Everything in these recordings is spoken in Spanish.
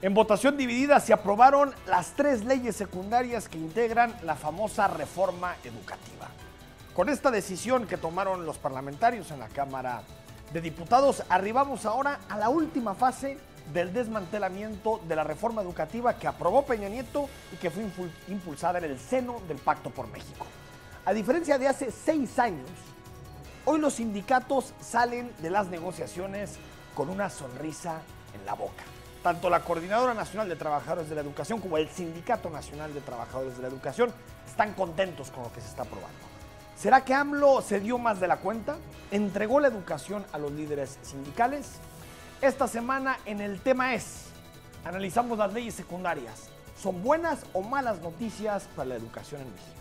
En votación dividida se aprobaron las 3 leyes secundarias que integran la famosa reforma educativa. Con esta decisión que tomaron los parlamentarios en la Cámara de Diputados, arribamos ahora a la última fase del desmantelamiento de la reforma educativa que aprobó Peña Nieto y que fue impulsada en el seno del Pacto por México. A diferencia de hace 6 años, hoy los sindicatos salen de las negociaciones con una sonrisa en la boca. Tanto la Coordinadora Nacional de Trabajadores de la Educación como el Sindicato Nacional de Trabajadores de la Educación están contentos con lo que se está aprobando. ¿Será que AMLO se dio más de la cuenta? ¿Entregó la educación a los líderes sindicales? Esta semana en el tema analizamos las leyes secundarias. ¿Son buenas o malas noticias para la educación en México?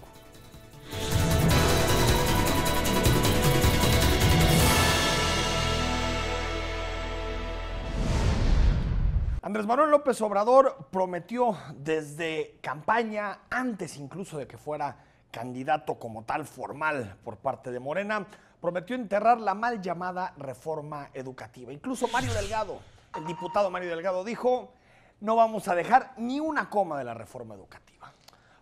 Andrés Manuel López Obrador prometió desde campaña, antes incluso de que fuera candidato como tal formal por parte de Morena, prometió enterrar la mal llamada reforma educativa. Incluso Mario Delgado, el diputado Mario Delgado, dijo: no vamos a dejar ni una coma de la reforma educativa.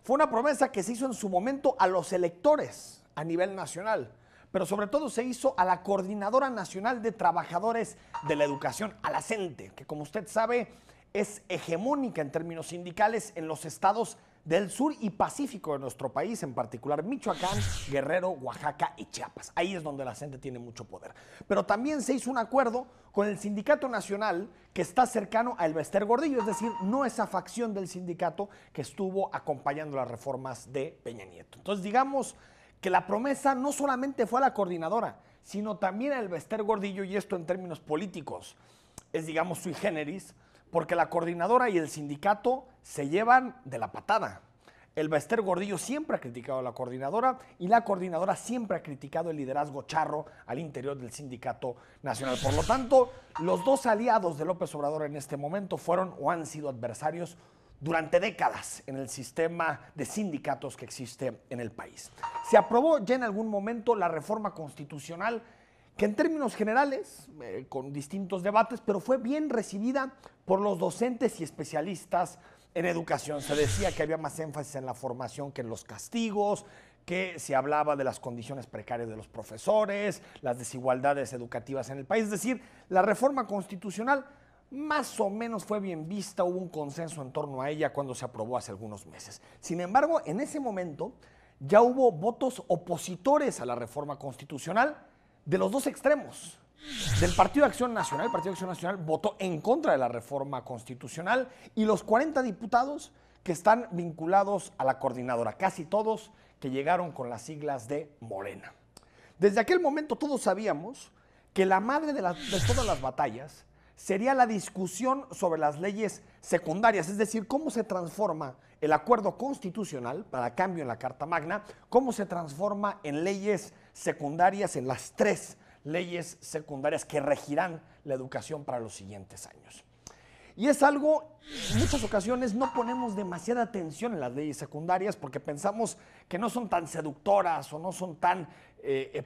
Fue una promesa que se hizo en su momento a los electores a nivel nacional, pero sobre todo se hizo a la Coordinadora Nacional de Trabajadores de la Educación, a la CENTE, que como usted sabe es hegemónica en términos sindicales en los estados del sur y pacífico de nuestro país, en particular Michoacán, Guerrero, Oaxaca y Chiapas. Ahí es donde la CENTE tiene mucho poder. Pero también se hizo un acuerdo con el Sindicato Nacional que está cercano a Elbester Gordillo, es decir, no esa facción del sindicato que estuvo acompañando las reformas de Peña Nieto. Entonces digamos que la promesa no solamente fue a la coordinadora, sino también a Elbester Gordillo, y esto en términos políticos es, digamos, sui generis, porque la coordinadora y el sindicato se llevan de la patada. Elbester Gordillo siempre ha criticado a la coordinadora y la coordinadora siempre ha criticado el liderazgo charro al interior del Sindicato Nacional. Por lo tanto, los dos aliados de López Obrador en este momento fueron o han sido adversarios durante décadas en el sistema de sindicatos que existe en el país. Se aprobó ya en algún momento la reforma constitucional que en términos generales, con distintos debates, pero fue bien recibida por los docentes y especialistas en educación. Se decía que había más énfasis en la formación que en los castigos, que se hablaba de las condiciones precarias de los profesores, las desigualdades educativas en el país. Es decir, la reforma constitucional más o menos fue bien vista, hubo un consenso en torno a ella cuando se aprobó hace algunos meses. Sin embargo, en ese momento ya hubo votos opositores a la reforma constitucional de los dos extremos. Del Partido de Acción Nacional, el Partido de Acción Nacional votó en contra de la reforma constitucional, y los 40 diputados que están vinculados a la coordinadora, casi todos que llegaron con las siglas de Morena. Desde aquel momento todos sabíamos que la madre de todas las batallas sería la discusión sobre las leyes secundarias, es decir, cómo se transforma el acuerdo constitucional para cambio en la Carta Magna, cómo se transforma en leyes secundarias, en las 3 leyes secundarias que regirán la educación para los siguientes años. Y es algo, en muchas ocasiones no ponemos demasiada atención en las leyes secundarias porque pensamos que no son tan seductoras o no son tan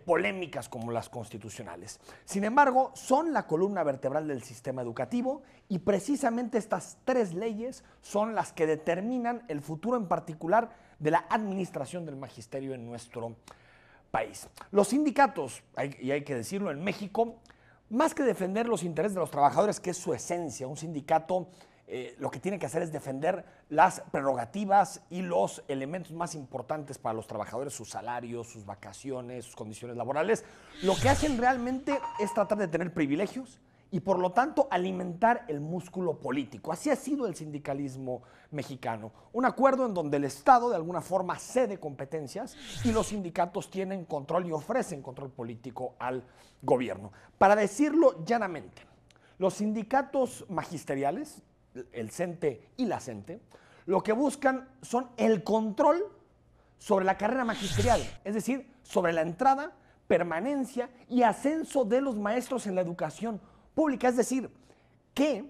polémicas como las constitucionales. Sin embargo, son la columna vertebral del sistema educativo, y precisamente estas 3 leyes son las que determinan el futuro en particular de la administración del magisterio en nuestro país. Los sindicatos, y hay que decirlo, en México, más que defender los intereses de los trabajadores, que es su esencia, un sindicato lo que tiene que hacer es defender las prerrogativas y los elementos más importantes para los trabajadores, sus salarios, sus vacaciones, sus condiciones laborales. Lo que hacen realmente es tratar de tener privilegios y por lo tanto alimentar el músculo político. Así ha sido el sindicalismo mexicano. Un acuerdo en donde el Estado de alguna forma cede competencias y los sindicatos tienen control y ofrecen control político al gobierno. Para decirlo llanamente, los sindicatos magisteriales, el CENTE y la CENTE, lo que buscan son el control sobre la carrera magisterial, es decir, sobre la entrada, permanencia y ascenso de los maestros en la educación pública. Es decir, que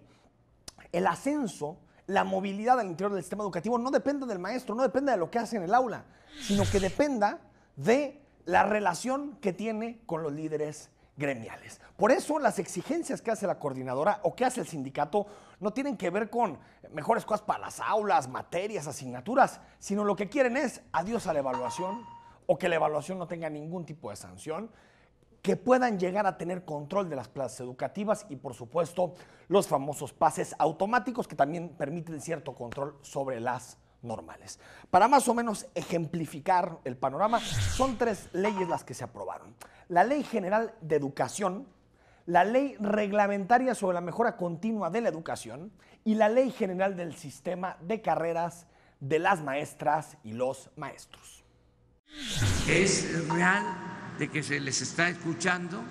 el ascenso, la movilidad al interior del sistema educativo no dependa del maestro, no dependa de lo que hace en el aula, sino que dependa de la relación que tiene con los líderes gremiales. Por eso las exigencias que hace la coordinadora o que hace el sindicato no tienen que ver con mejores cosas para las aulas, materias, asignaturas, sino lo que quieren es adiós a la evaluación o que la evaluación no tenga ningún tipo de sanción, que puedan llegar a tener control de las plazas educativas y, por supuesto, los famosos pases automáticos que también permiten cierto control sobre las normales. Para más o menos ejemplificar el panorama, son 3 leyes las que se aprobaron. La Ley General de Educación, la Ley Reglamentaria sobre la Mejora Continua de la Educación y la Ley General del Sistema de Carreras de las Maestras y los Maestros. Es real de que se les está escuchando,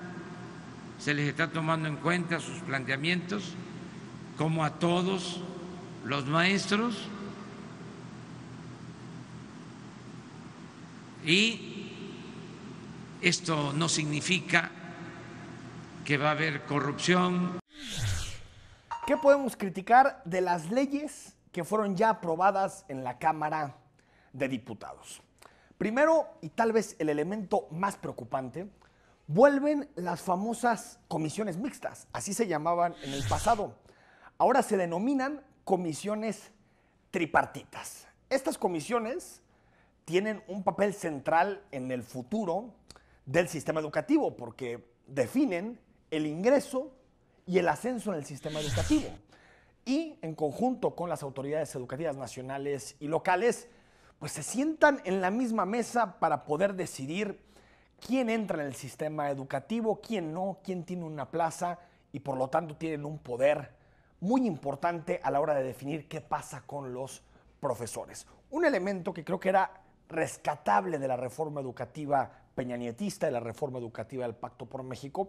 se les está tomando en cuenta sus planteamientos, como a todos los maestros, y esto no significa que va a haber corrupción. ¿Qué podemos criticar de las leyes que fueron ya aprobadas en la Cámara de Diputados? Primero, y tal vez el elemento más preocupante, vuelven las famosas comisiones mixtas, así se llamaban en el pasado. Ahora se denominan comisiones tripartitas. Estas comisiones tienen un papel central en el futuro del sistema educativo porque definen el ingreso y el ascenso en el sistema educativo. Y en conjunto con las autoridades educativas nacionales y locales, pues se sientan en la misma mesa para poder decidir quién entra en el sistema educativo, quién no, quién tiene una plaza y por lo tanto tienen un poder muy importante a la hora de definir qué pasa con los profesores. Un elemento que creo que era rescatable de la reforma educativa peñanietista, de la reforma educativa del Pacto por México,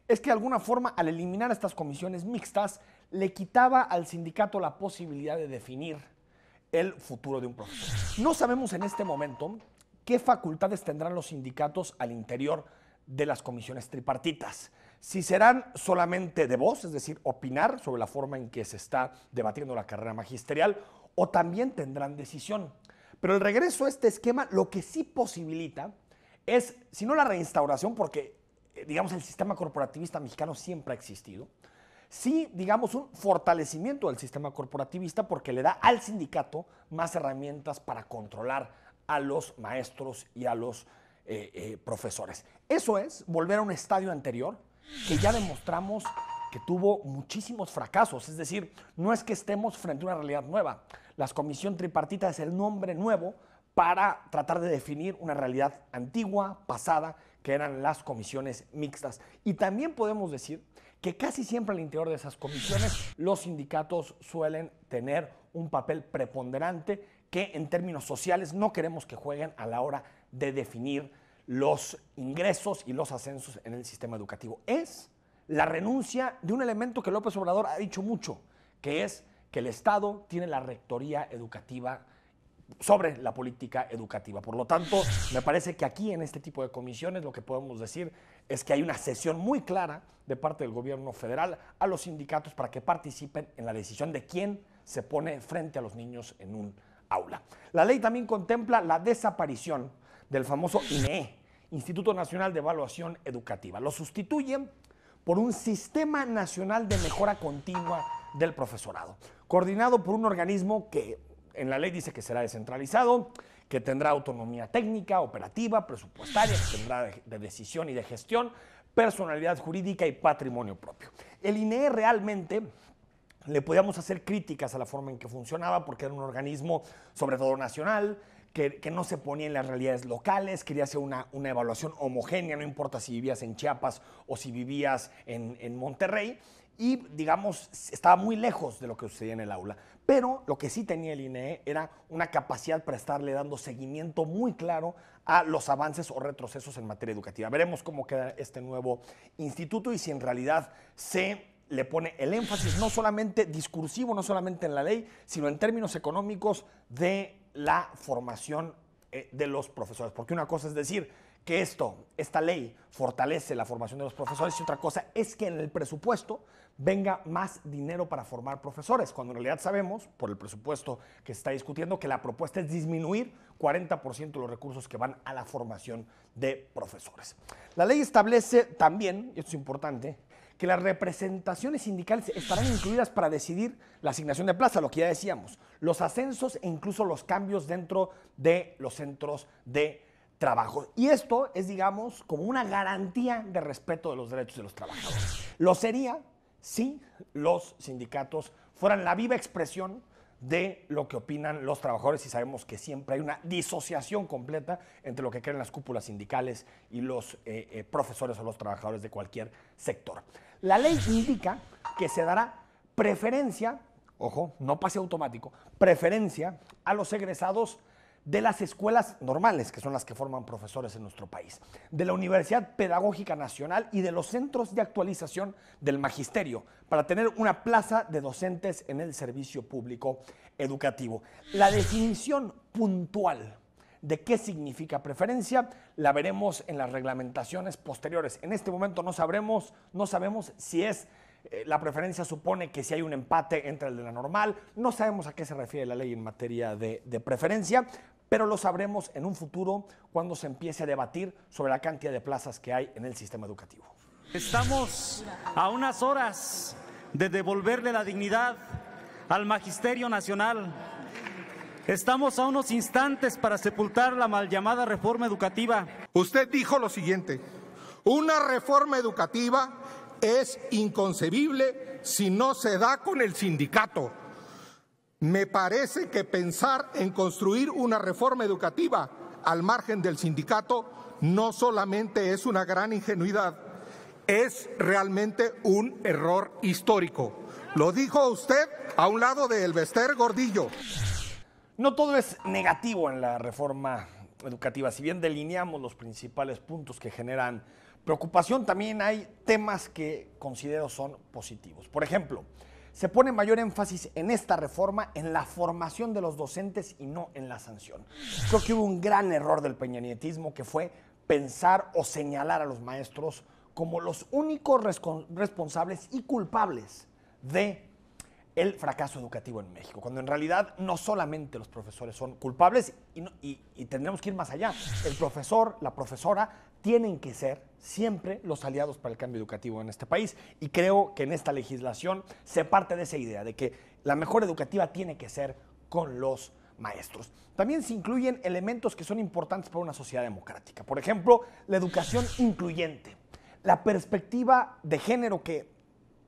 es que de alguna forma al eliminar estas comisiones mixtas le quitaba al sindicato la posibilidad de definir el futuro de un profesor. No sabemos en este momento qué facultades tendrán los sindicatos al interior de las comisiones tripartitas. Si serán solamente de voz, es decir, opinar sobre la forma en que se está debatiendo la carrera magisterial, o también tendrán decisión. Pero el regreso a este esquema lo que sí posibilita es, si no la reinstauración, porque digamos el sistema corporativista mexicano siempre ha existido, sí, digamos, un fortalecimiento del sistema corporativista porque le da al sindicato más herramientas para controlar a los maestros y a los profesores. Eso es volver a un estadio anterior que ya demostramos que tuvo muchísimos fracasos. Es decir, no es que estemos frente a una realidad nueva. La comisión tripartita es el nombre nuevo para tratar de definir una realidad antigua, pasada, que eran las comisiones mixtas. Y también podemos decir que casi siempre al interior de esas comisiones los sindicatos suelen tener un papel preponderante que en términos sociales no queremos que jueguen a la hora de definir los ingresos y los ascensos en el sistema educativo. Es la renuncia de un elemento que López Obrador ha dicho mucho, que es que el Estado tiene la rectoría educativa sobre la política educativa. Por lo tanto, me parece que aquí en este tipo de comisiones lo que podemos decir es que hay una cesión muy clara de parte del gobierno federal a los sindicatos para que participen en la decisión de quién se pone frente a los niños en un aula. La ley también contempla la desaparición del famoso INEE, Instituto Nacional de Evaluación Educativa. Lo sustituyen por un Sistema Nacional de Mejora Continua del Profesorado, coordinado por un organismo que en la ley dice que será descentralizado, que tendrá autonomía técnica, operativa, presupuestaria, que tendrá de decisión y de gestión, personalidad jurídica y patrimonio propio. El INEE realmente le podíamos hacer críticas a la forma en que funcionaba porque era un organismo sobre todo nacional, que no se ponía en las realidades locales, quería hacer una evaluación homogénea, no importa si vivías en Chiapas o si vivías en Monterrey, y digamos estaba muy lejos de lo que sucedía en el aula. Pero lo que sí tenía el INEE era una capacidad para estarle dando seguimiento muy claro a los avances o retrocesos en materia educativa. Veremos cómo queda este nuevo instituto y si en realidad se le pone el énfasis no solamente discursivo, no solamente en la ley, sino en términos económicos de la formación de los profesores. Porque una cosa es decir que esta ley fortalece la formación de los profesores y otra cosa es que en el presupuesto venga más dinero para formar profesores, cuando en realidad sabemos, por el presupuesto que se está discutiendo, que la propuesta es disminuir 40% los recursos que van a la formación de profesores. La ley establece también, y esto es importante, que las representaciones sindicales estarán incluidas para decidir la asignación de plaza, lo que ya decíamos, los ascensos e incluso los cambios dentro de los centros de trabajo. Y esto es, digamos, como una garantía de respeto de los derechos de los trabajadores. Lo sería si los sindicatos fueran la viva expresión de lo que opinan los trabajadores y sabemos que siempre hay una disociación completa entre lo que creen las cúpulas sindicales y los profesores o los trabajadores de cualquier sector. La ley indica que se dará preferencia, ojo, no pase automático, preferencia a los egresados de las escuelas normales, que son las que forman profesores en nuestro país, de la Universidad Pedagógica Nacional y de los centros de actualización del magisterio, para tener una plaza de docentes en el servicio público educativo. La definición puntual de qué significa preferencia la veremos en las reglamentaciones posteriores. En este momento no sabemos si es la preferencia supone que si hay un empate entre el de la normal, no sabemos a qué se refiere la ley en materia de preferencia, pero lo sabremos en un futuro cuando se empiece a debatir sobre la cantidad de plazas que hay en el sistema educativo. Estamos a unas horas de devolverle la dignidad al Magisterio Nacional. Estamos a unos instantes para sepultar la mal llamada reforma educativa. Usted dijo lo siguiente: una reforma educativa es inconcebible si no se da con el sindicato. Me parece que pensar en construir una reforma educativa al margen del sindicato no solamente es una gran ingenuidad, es realmente un error histórico. Lo dijo usted a un lado de Elbester Gordillo. No todo es negativo en la reforma educativa. Si bien delineamos los principales puntos que generan preocupación, también hay temas que considero son positivos. Por ejemplo, se pone mayor énfasis en esta reforma en la formación de los docentes y no en la sanción. Creo que hubo un gran error del peñanietismo que fue pensar o señalar a los maestros como los únicos responsables y culpables de el fracaso educativo en México, cuando en realidad no solamente los profesores son culpables y tendremos que ir más allá. El profesor, la profesora tienen que ser siempre los aliados para el cambio educativo en este país y creo que en esta legislación se parte de esa idea de que la mejora educativa tiene que ser con los maestros. También se incluyen elementos que son importantes para una sociedad democrática. Por ejemplo, la educación incluyente, la perspectiva de género que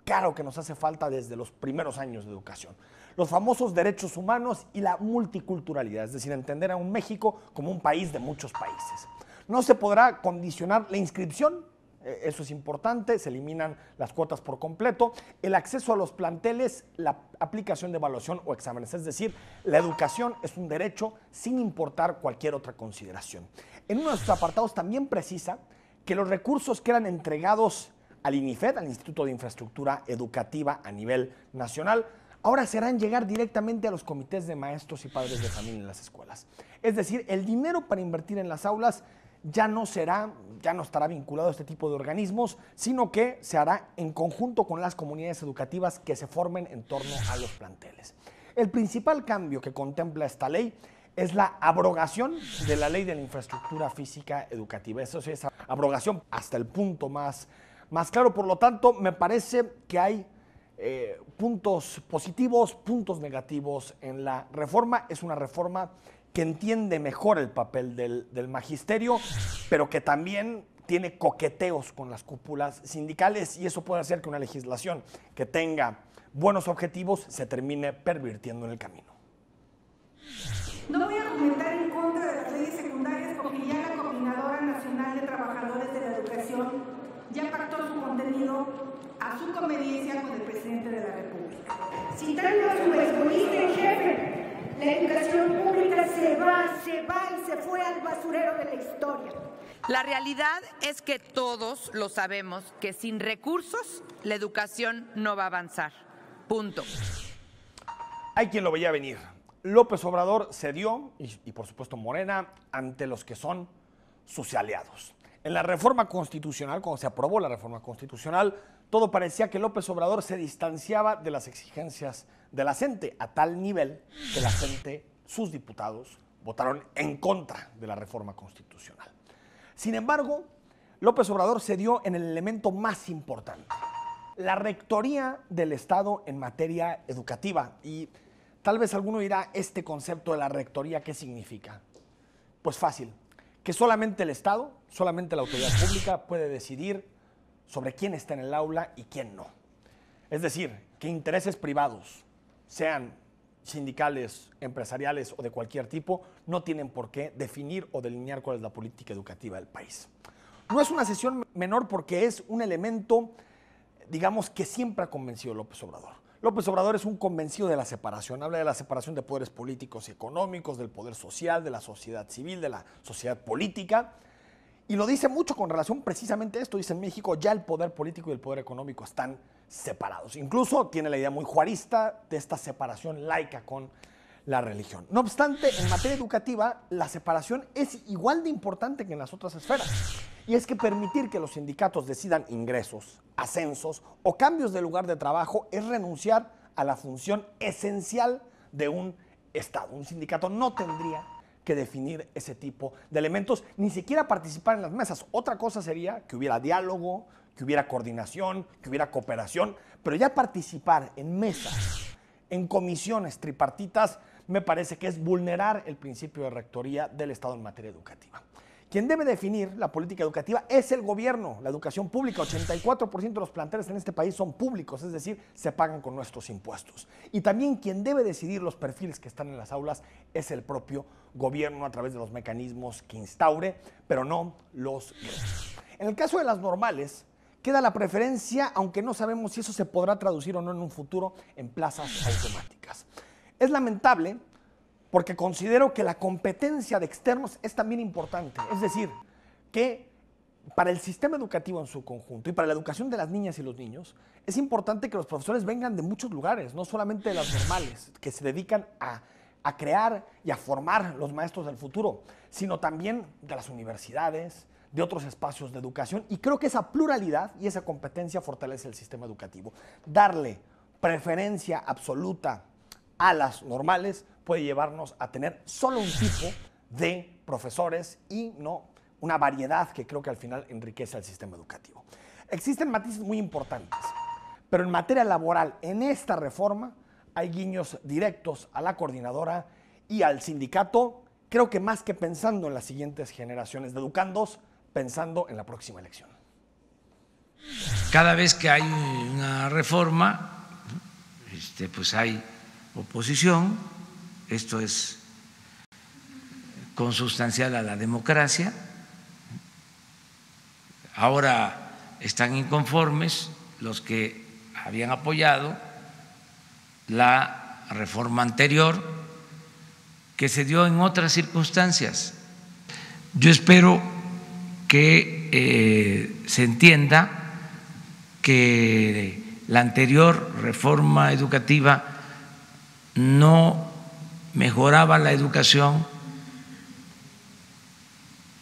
claro que nos hace falta desde los primeros años de educación. Los famosos derechos humanos y la multiculturalidad, es decir, entender a un México como un país de muchos países. No se podrá condicionar la inscripción, eso es importante, se eliminan las cuotas por completo, el acceso a los planteles, la aplicación de evaluación o exámenes, es decir, la educación es un derecho sin importar cualquier otra consideración. En uno de sus apartados también precisa que los recursos que eran entregados al INIFED, al Instituto de Infraestructura Educativa a nivel nacional, ahora serán llegar directamente a los comités de maestros y padres de familia en las escuelas. Es decir, el dinero para invertir en las aulas ya no estará vinculado a este tipo de organismos, sino que se hará en conjunto con las comunidades educativas que se formen en torno a los planteles. El principal cambio que contempla esta ley es la abrogación de la Ley de la Infraestructura Física Educativa. Eso sí, esa abrogación hasta el punto más claro. Por lo tanto, me parece que hay puntos positivos, puntos negativos en la reforma. Es una reforma que entiende mejor el papel del magisterio, pero que también tiene coqueteos con las cúpulas sindicales y eso puede hacer que una legislación que tenga buenos objetivos se termine pervirtiendo en el camino. No voy a comentar en contra de las leyes secundarias porque ya la Coordinadora Nacional de Trabajadores de la Educación ya pactó su contenido a su conveniencia con el presidente de la República. Citando a su exministro en jefe, la educación pública se va y se fue al basurero de la historia. La realidad es que todos lo sabemos que sin recursos la educación no va a avanzar. Punto. Hay quien lo veía venir. López Obrador cedió, y por supuesto Morena, ante los que son sus aliados. En la reforma constitucional, cuando se aprobó la reforma constitucional, todo parecía que López Obrador se distanciaba de las exigencias de la CENTE, a tal nivel que la CENTE, sus diputados, votaron en contra de la reforma constitucional. Sin embargo, López Obrador cedió en el elemento más importante, la rectoría del Estado en materia educativa. Y tal vez alguno dirá, este concepto de la rectoría, ¿qué significa? Pues fácil, que solamente el Estado, solamente la autoridad pública puede decidir sobre quién está en el aula y quién no. Es decir, que intereses privados, sean sindicales, empresariales o de cualquier tipo, no tienen por qué definir o delinear cuál es la política educativa del país. No es una sesión menor porque es un elemento, digamos, que siempre ha convencido a López Obrador. López Obrador es un convencido de la separación, habla de la separación de poderes políticos y económicos, del poder social, de la sociedad civil, de la sociedad política, y lo dice mucho con relación precisamente a esto. Dice, en México ya el poder político y el poder económico están separados. Incluso tiene la idea muy juarista de esta separación laica con la religión. No obstante, en materia educativa, la separación es igual de importante que en las otras esferas. Y es que permitir que los sindicatos decidan ingresos, ascensos o cambios de lugar de trabajo es renunciar a la función esencial de un Estado. Un sindicato no tendría que definir ese tipo de elementos, ni siquiera participar en las mesas. Otra cosa sería que hubiera diálogo, que hubiera coordinación, que hubiera cooperación, pero ya participar en mesas, en comisiones tripartitas, me parece que es vulnerar el principio de rectoría del Estado en materia educativa. Quien debe definir la política educativa es el gobierno, la educación pública. 84% de los planteles en este país son públicos, es decir, se pagan con nuestros impuestos. Y también quien debe decidir los perfiles que están en las aulas es el propio gobierno a través de los mecanismos que instaure, pero no los gremios. En el caso de las normales, queda la preferencia, aunque no sabemos si eso se podrá traducir o no en un futuro, en plazas automáticas. Es lamentable porque considero que la competencia de externos es también importante. Es decir, que para el sistema educativo en su conjunto y para la educación de las niñas y los niños, es importante que los profesores vengan de muchos lugares, no solamente de las normales, que se dedican a crear y a formar los maestros del futuro, sino también de las universidades, de otros espacios de educación. Y creo que esa pluralidad y esa competencia fortalece el sistema educativo. Darle preferencia absoluta a las normales puede llevarnos a tener solo un tipo de profesores y no una variedad que creo que al final enriquece al sistema educativo. Existen matices muy importantes, pero en materia laboral, en esta reforma, hay guiños directos a la coordinadora y al sindicato, creo que más que pensando en las siguientes generaciones de educandos, pensando en la próxima elección. Cada vez que hay una reforma, pues hay oposición. Esto es consustancial a la democracia. Ahora están inconformes los que habían apoyado la reforma anterior, que se dio en otras circunstancias. Yo espero que se entienda que la anterior reforma educativa no mejoraba la educación,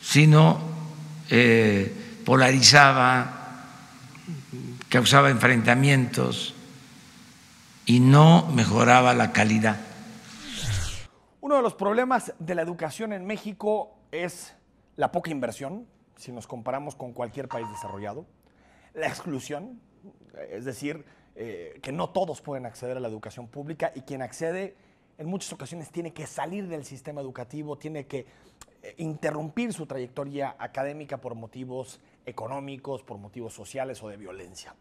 sino polarizaba, causaba enfrentamientos y no mejoraba la calidad. Uno de los problemas de la educación en México es la poca inversión, si nos comparamos con cualquier país desarrollado, la exclusión, es decir, que no todos pueden acceder a la educación pública y quien accede en muchas ocasiones tiene que salir del sistema educativo, tiene que interrumpir su trayectoria académica por motivos económicos, por motivos sociales o de violencia.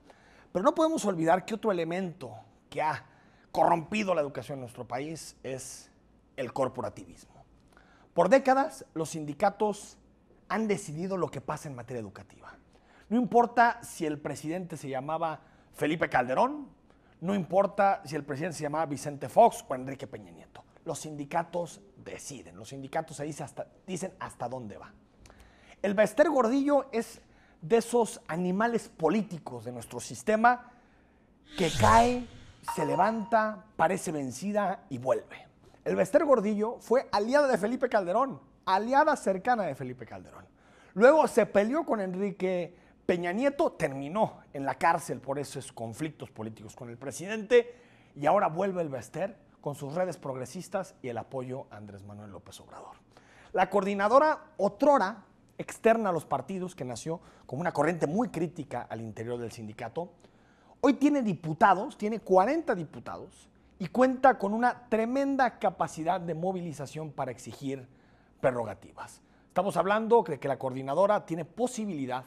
Pero no podemos olvidar que otro elemento que ha corrompido la educación en nuestro país es el corporativismo. Por décadas, los sindicatos han decidido lo que pasa en materia educativa. No importa si el presidente se llamaba Felipe Calderón, no importa si el presidente se llamaba Vicente Fox o Enrique Peña Nieto. Los sindicatos deciden, los sindicatos ahí dicen hasta dónde va. El Bester Gordillo es de esos animales políticos de nuestro sistema que cae, se levanta, parece vencida y vuelve. El Bester Gordillo fue aliada de Felipe Calderón, aliada cercana de Felipe Calderón. Luego se peleó con Enrique Peña Nieto, terminó en la cárcel por esos conflictos políticos con el presidente y ahora vuelve el Bester con sus redes progresistas y el apoyo a Andrés Manuel López Obrador. La coordinadora otrora externa a los partidos, que nació como una corriente muy crítica al interior del sindicato, hoy tiene diputados, tiene 40 diputados y cuenta con una tremenda capacidad de movilización para exigir prerrogativas. Estamos hablando de que la coordinadora tiene posibilidad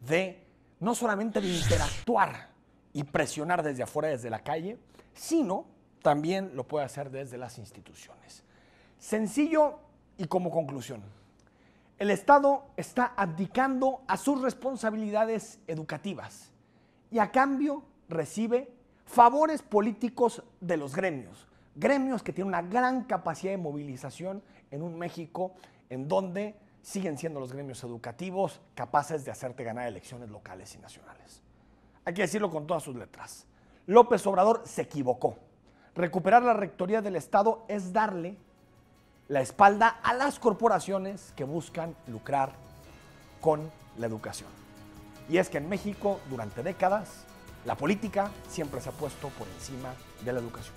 de no solamente de interactuar y presionar desde afuera, desde la calle, sino también lo puede hacer desde las instituciones. Sencillo y como conclusión, el Estado está abdicando a sus responsabilidades educativas y a cambio recibe favores políticos de los gremios, gremios que tienen una gran capacidad de movilización en un México en donde siguen siendo los gremios educativos capaces de hacerte ganar elecciones locales y nacionales. Hay que decirlo con todas sus letras. López Obrador se equivocó. Recuperar la rectoría del Estado es darle la espalda a las corporaciones que buscan lucrar con la educación. Y es que en México, durante décadas, la política siempre se ha puesto por encima de la educación.